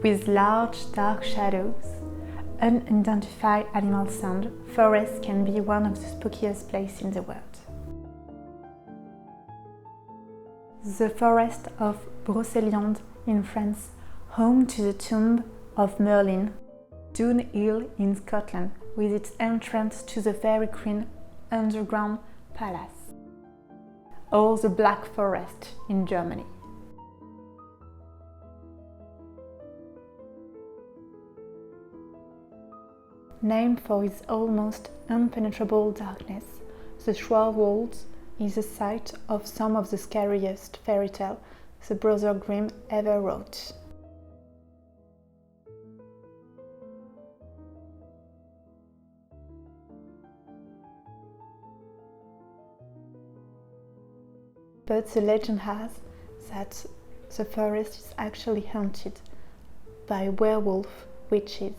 With large, dark shadows, unidentified animal sound, forests can be one of the spookiest places in the world. The forest of Brocéliande in France, home to the tomb of Merlin, Doon Hill in Scotland, with its entrance to the Fairy Queen underground palace, or the Black Forest in Germany. Named for its almost impenetrable darkness, the Schwarzwald is the site of some of the scariest fairy tales the Brothers Grimm ever wrote. But the legend has that the forest is actually haunted by werewolves, witches,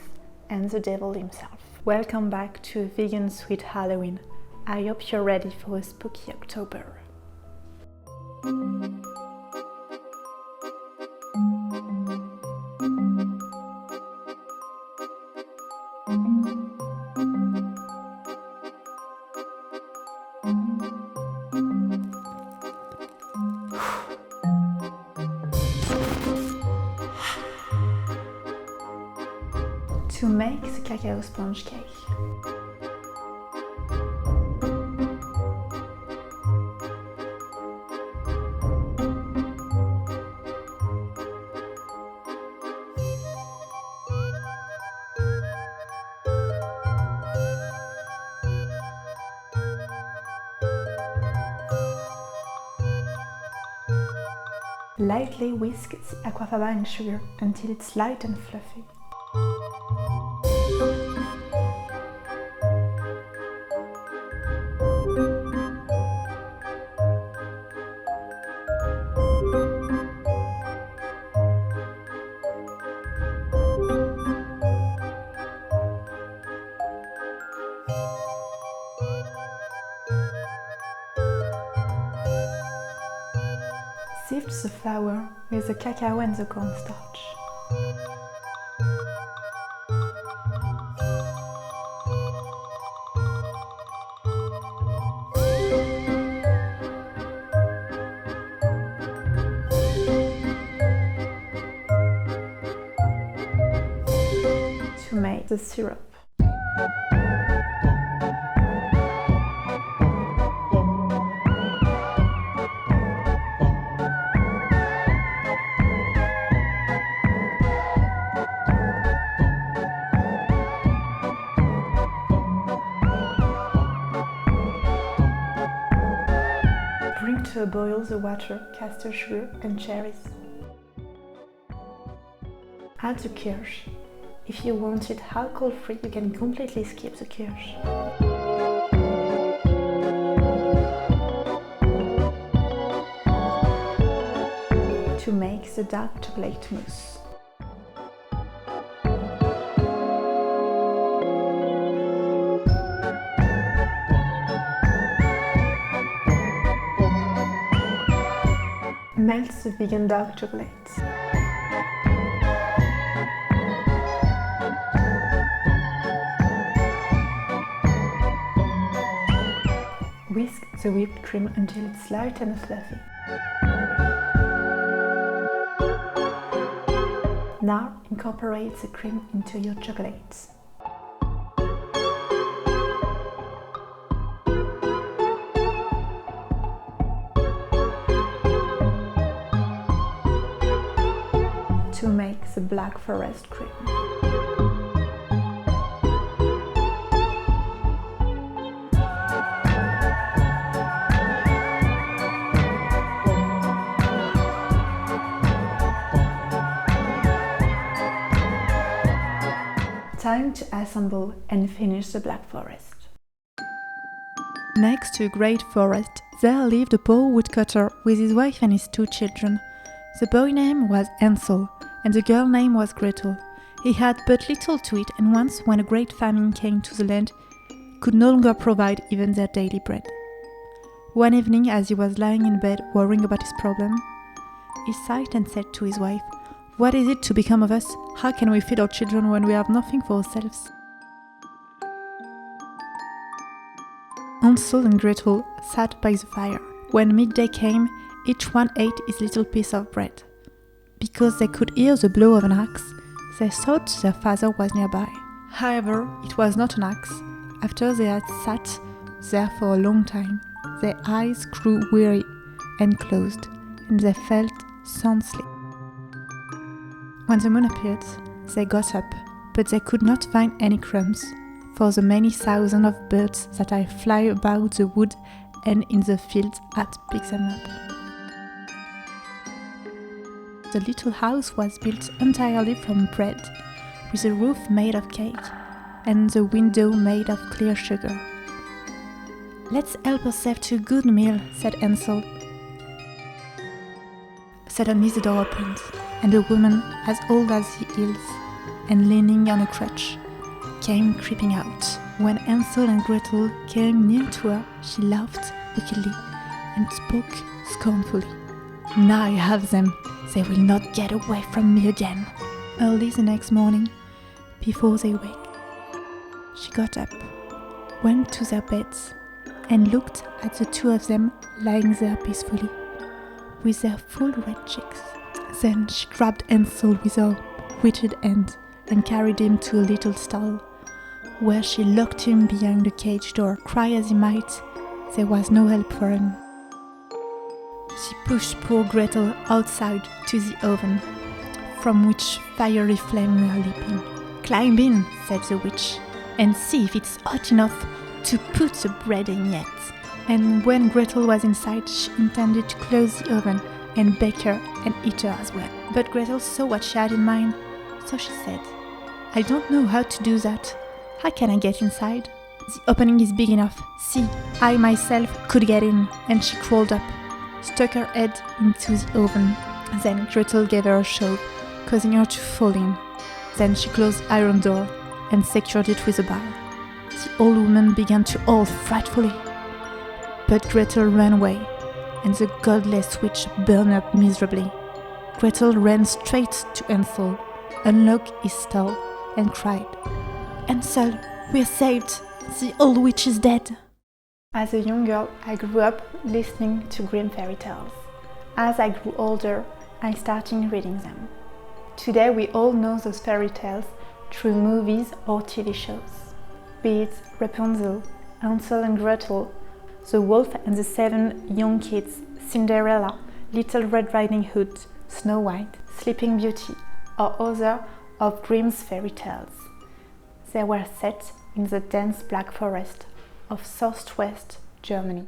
and the devil himself. Welcome back to Vegan Sweet Halloween. I hope you're ready for a spooky October. To make the cacao sponge cake. Lightly whisk the aquafaba and sugar until it's light and fluffy. Sift the flour with the cacao and the cornstarch. To make the syrup. Bring to a boil the water, castor sugar and cherries. Add the kirsch. If you want it alcohol-free, you can completely skip the kirsch. To make the dark chocolate mousse. Melt the vegan dark chocolate. Whisk the whipped cream until it's light and fluffy. Now incorporate the cream into your chocolates. To make the Black Forest cream. Time to assemble and finish the Black Forest. Next to a great forest, there lived a poor woodcutter with his wife and his 2 children. The boy name was Hansel, and the girl name was Gretel. He had but little to eat, and once, when a great famine came to the land, could no longer provide even their daily bread. One evening, as he was lying in bed worrying about his problem, he sighed and said to his wife, What is it to become of us? How can we feed our children when we have nothing for ourselves? Hansel and Gretel sat by the fire. When midday came, each one ate his little piece of bread. Because they could hear the blow of an axe, they thought their father was nearby. However, it was not an axe. After they had sat there for a long time, their eyes grew weary and closed, and they felt sound sleep. When the moon appeared, they got up, but they could not find any crumbs, for the many thousands of birds that fly about the wood and in the fields had picked them up. The little house was built entirely from bread, with a roof made of cake, and the window made of clear sugar. "Let's help ourselves to a good meal," said Hansel. Suddenly the door opened, and a woman as old as the hills, and leaning on a crutch, came creeping out. When Hansel and Gretel came near to her, she laughed wickedly and spoke scornfully. "Now I have them, they will not get away from me again." Early the next morning, before they wake, she got up, went to their beds, and looked at the two of them lying there peacefully, with their full red cheeks. Then she grabbed Hansel with her withered hand and carried him to a little stall, where she locked him behind the cage door. Cry as he might, there was no help for him. She pushed poor Gretel outside to the oven, from which fiery flames were leaping. "Climb in," said the witch, "and see if it's hot enough to put the bread in yet." And when Gretel was inside, she intended to close the oven and bake her and eat her as well. But Gretel saw what she had in mind, so she said, "I don't know how to do that. How can I get inside? The opening is big enough. See, I myself could get in." And she crawled up, stuck her head into the oven. Then Gretel gave her a shove, causing her to fall in. Then she closed the iron door and secured it with a bar. The old woman began to howl frightfully. But Gretel ran away, and the godless witch burned up miserably. Gretel ran straight to Hansel, unlocked his stall, and cried, "Hansel, we're saved! The old witch is dead!" As a young girl, I grew up listening to Grimm fairy tales. As I grew older, I started reading them. Today we all know those fairy tales through movies or TV shows. Be it Rapunzel, Hansel and Gretel, The Wolf and the Seven Young Kids, Cinderella, Little Red Riding Hood, Snow White, Sleeping Beauty, or other of Grimm's fairy tales. They were set in the dense black forest of southwest Germany.